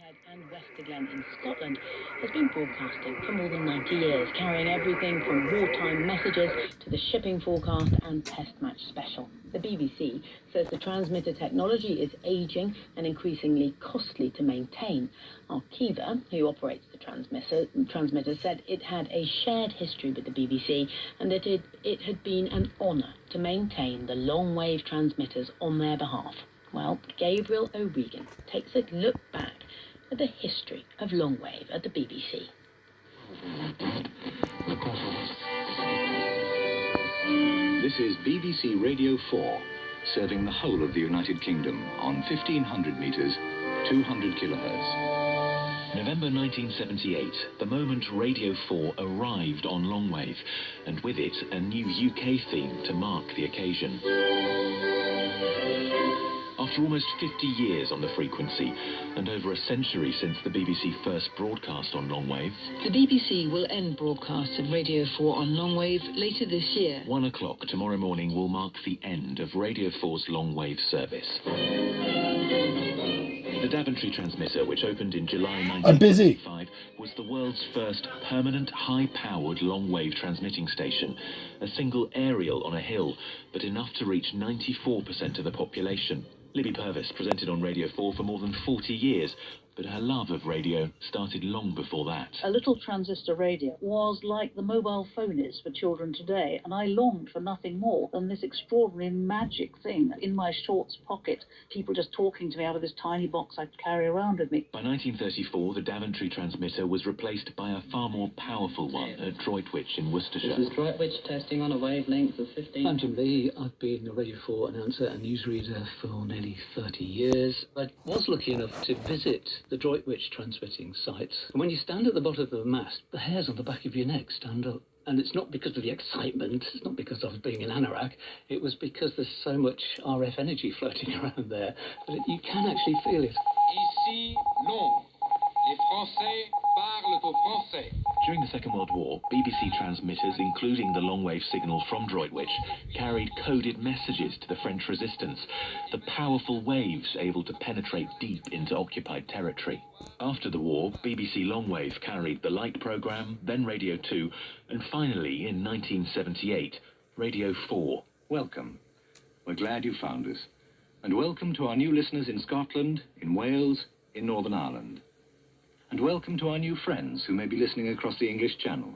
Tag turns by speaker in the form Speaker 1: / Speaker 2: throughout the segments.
Speaker 1: Burghead and Westerglen in Scotland has been broadcasting for more than 90 years, carrying everything from wartime messages to the shipping forecast and test match special. The BBC says the transmitter technology is ageing and increasingly costly to maintain. Arkiva, who operates the transmitter, said it had a shared history with the BBC and that it had been an honour to maintain the Longwave transmitters on their behalf. Well, Gabriel O'Regan takes a look back at the history of Longwave at the BBC.
Speaker 2: This is BBC Radio 4, serving the whole of the United Kingdom on 1500 metres, 200 kilohertz. November 1978, the moment Radio 4 arrived on Longwave, and with it a new UK theme to mark the occasion. After almost 50 years on the frequency, and over a century since the BBC first broadcast on Longwave,
Speaker 3: the BBC will end broadcasts of Radio 4 on Longwave later this year.
Speaker 2: 1 o'clock tomorrow morning will mark the end of Radio 4's Longwave service. The Daventry transmitter, which opened in July 1965, was the world's first permanent, high-powered long-wave transmitting station. A single aerial on a hill, but enough to reach 94% of the population. Libby Purvis presented on Radio 4 for more than 40 years, but her love of radio started long before that.
Speaker 4: A little transistor radio was like the mobile phone is for children today, and I longed for nothing more than this extraordinary magic thing in my shorts pocket, people just talking to me out of this tiny box I'd carry around with me.
Speaker 2: By 1934, the Daventry transmitter was replaced by a far more powerful one at Droitwich in Worcestershire.
Speaker 5: This is Droitwich testing on a wavelength of 15...
Speaker 6: I'm Jim Lee. I've been a Radio 4 announcer and newsreader for nearly 30 years. I was lucky enough to visit the Droitwich transmitting sites. And when you stand at the bottom of the mast, the hairs on the back of your neck stand up. And it's not because of the excitement, it's not because I was being an anorak, it was because there's so much RF energy floating around there that you can actually feel it.
Speaker 7: Ici, Londres. Les Français parlent au français.
Speaker 2: During the Second World War, BBC transmitters, including the long-wave signal from Droitwich, carried coded messages to the French resistance, the powerful waves able to penetrate deep into occupied territory. After the war, BBC Longwave carried the Light programme, then Radio 2, and finally, in 1978, Radio 4. Welcome. We're glad you found us. And welcome to our new listeners in Scotland, in Wales, in Northern Ireland. And welcome to our new friends who may be listening across the English Channel.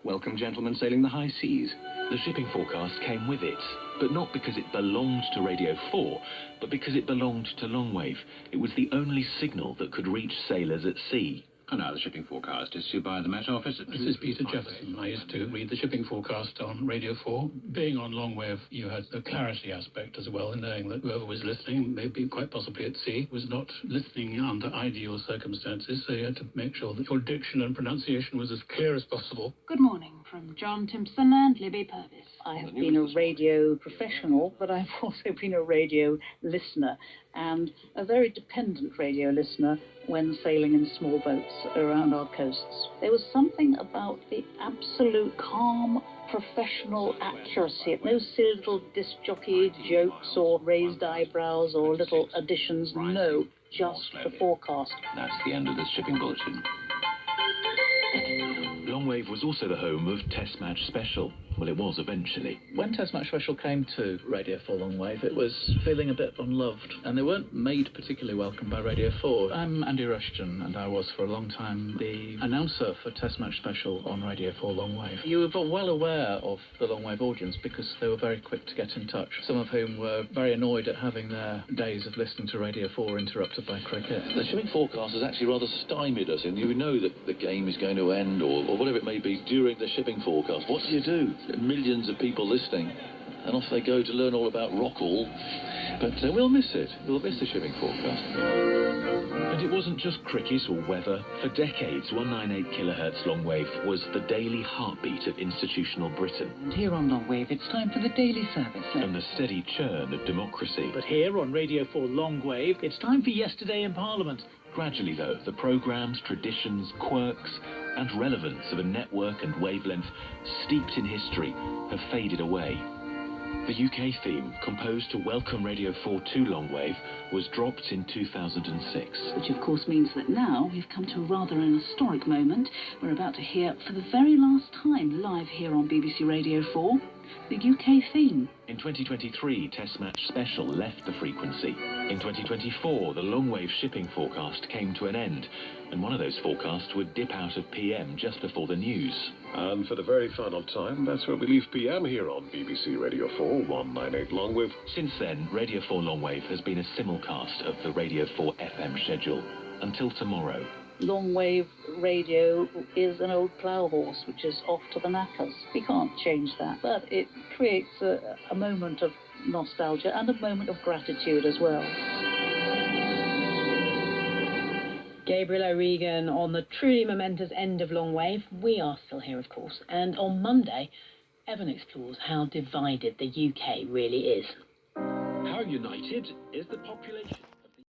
Speaker 2: Welcome, gentlemen sailing the high seas. The shipping forecast came with it, but not because it belonged to Radio 4, but because it belonged to Longwave. It was the only signal that could reach sailors at sea.
Speaker 8: And now the shipping forecast is issued by the Met Office.
Speaker 9: This is Peter Jefferson. I used to read the shipping forecast on Radio 4. Being on Longwave, you had the clarity aspect as well, in knowing that whoever was listening, maybe quite possibly at sea, was not listening under ideal circumstances, so you had to make sure that your diction and pronunciation was as clear as possible.
Speaker 10: Good morning from John Timpson and Libby Purvis.
Speaker 4: I have been a radio professional, but I've also been a radio listener, and a very dependent radio listener when sailing in small boats around our coasts. There was something about the absolute calm, professional accuracy. No silly little disc jockey jokes or raised eyebrows or little additions. No, just the forecast.
Speaker 2: That's the end of this shipping bulletin. Longwave was also the home of Test Match Special. Well, it was eventually.
Speaker 6: When Test Match Special came to Radio 4 Longwave, it was feeling a bit unloved, and they weren't made particularly welcome by Radio 4. I'm Andy Rushton, and I was for a long time the announcer for Test Match Special on Radio 4 Longwave. You were well aware of the Longwave audience because they were very quick to get in touch, some of whom were very annoyed at having their days of listening to Radio 4 interrupted by cricket.
Speaker 11: The shipping forecast has actually rather stymied us, and you know that the game is going to end or whatever it may be during the shipping forecast. What do? Millions of people listening, and off they go to learn all about Rockall. But we'll miss it. We'll miss the shipping forecast.
Speaker 2: And it wasn't just cricket or weather. For decades, 198 kilohertz Longwave was the daily heartbeat of institutional Britain.
Speaker 3: And here on Longwave, it's time for the daily service.
Speaker 2: And the steady churn of democracy.
Speaker 12: But here on Radio 4 Longwave, it's time for Yesterday in Parliament.
Speaker 2: Gradually, though, the programmes, traditions, quirks, and relevance of a network and wavelength steeped in history have faded away. The UK theme, composed to welcome Radio 4 to Longwave, was dropped in 2006.
Speaker 4: Which of course means that now we've come to rather an historic moment. We're about to hear for the very last time live here on BBC Radio 4, the UK theme.
Speaker 2: In 2023, Test Match Special left the frequency. In 2024, the Longwave shipping forecast came to an end, and one of those forecasts would dip out of PM just before the news.
Speaker 13: And for the very final time, that's where we leave PM here on BBC Radio 4, 198 Longwave.
Speaker 2: Since then, Radio 4 Longwave has been a simulcast of the Radio 4 FM schedule. Until tomorrow.
Speaker 4: Longwave radio is an old plough horse which is off to the knackers. We can't change that, but it creates a moment of nostalgia and a moment of gratitude as well.
Speaker 1: Gabriel O'Regan on the truly momentous end of Longwave. We are still here, of course, and on Monday, Evan explores how divided the UK really is.
Speaker 14: How united is the population?